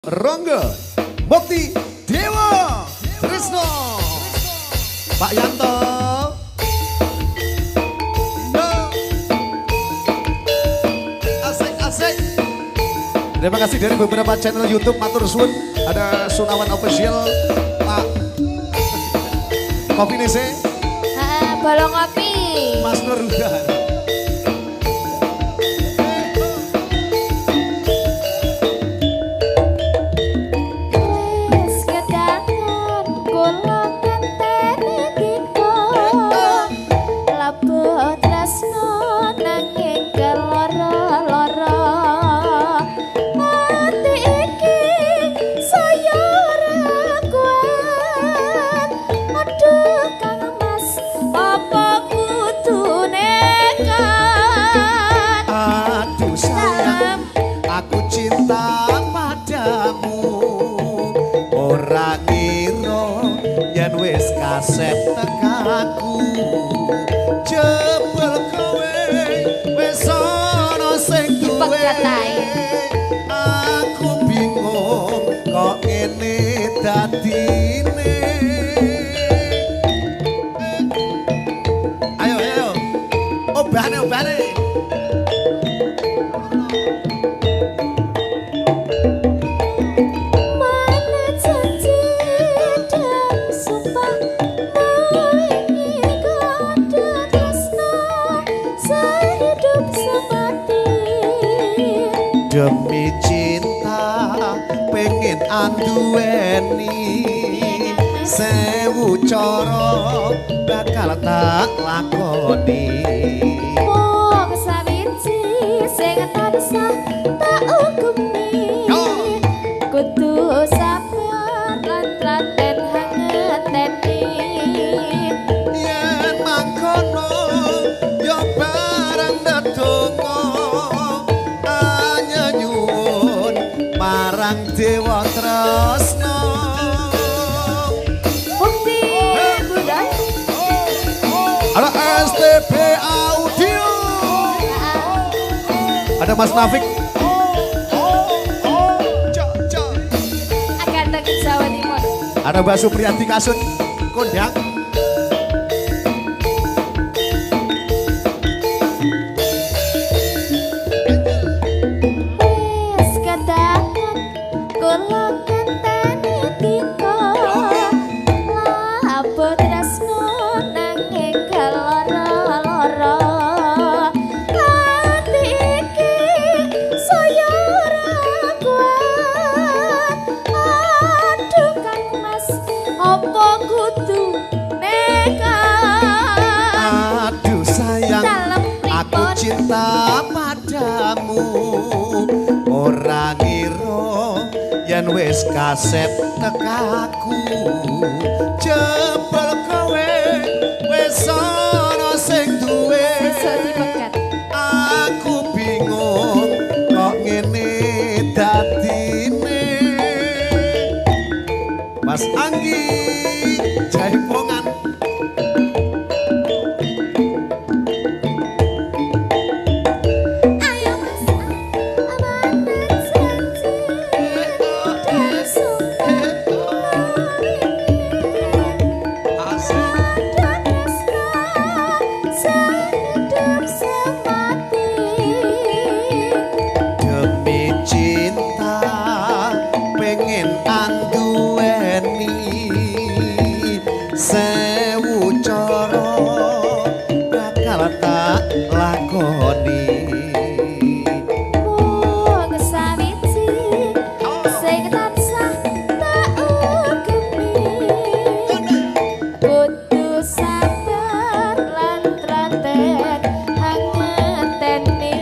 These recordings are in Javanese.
Rongga Mukti Dewa Trisno Pak Yanto. Asik. Terima kasih dari beberapa channel YouTube matur suwun. Ada Sunawan Official, Pak Kopi Nese, Bolong Kopi, Mas Nur Huda. Kaset tekaku jebul kowe wis ana sing duwe aku bingung kok ngene dadine ayo obane demi cinta pengen anduweni sewu cara bakal tak lakoni wong sawiji sing tansah tak ukumi kudu sabar lan tlaten hangeteni yen mangkono yo bareng ndedonga marang Dewa Tresno Mukti Budaya ada STB Audio ada Mas Nafik akan tekan Jawa Timur ada Mbak Supriyati Kasut kondang cinta padamu ora ngira yen wis kaset tekaku jebul kowe wis ana sing duwe aku bingung kok ngene dadine Mas Anggi Jaipongan sewu cara bakal tak lakoni wong sawiji sing tansah tak ukumi kudu sabar lan tlaten hangeteni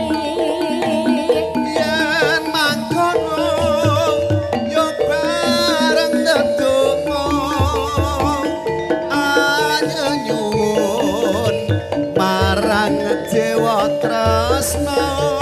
yen mangkono yo bareng ndedonga nyuwun marang Dewa Tresno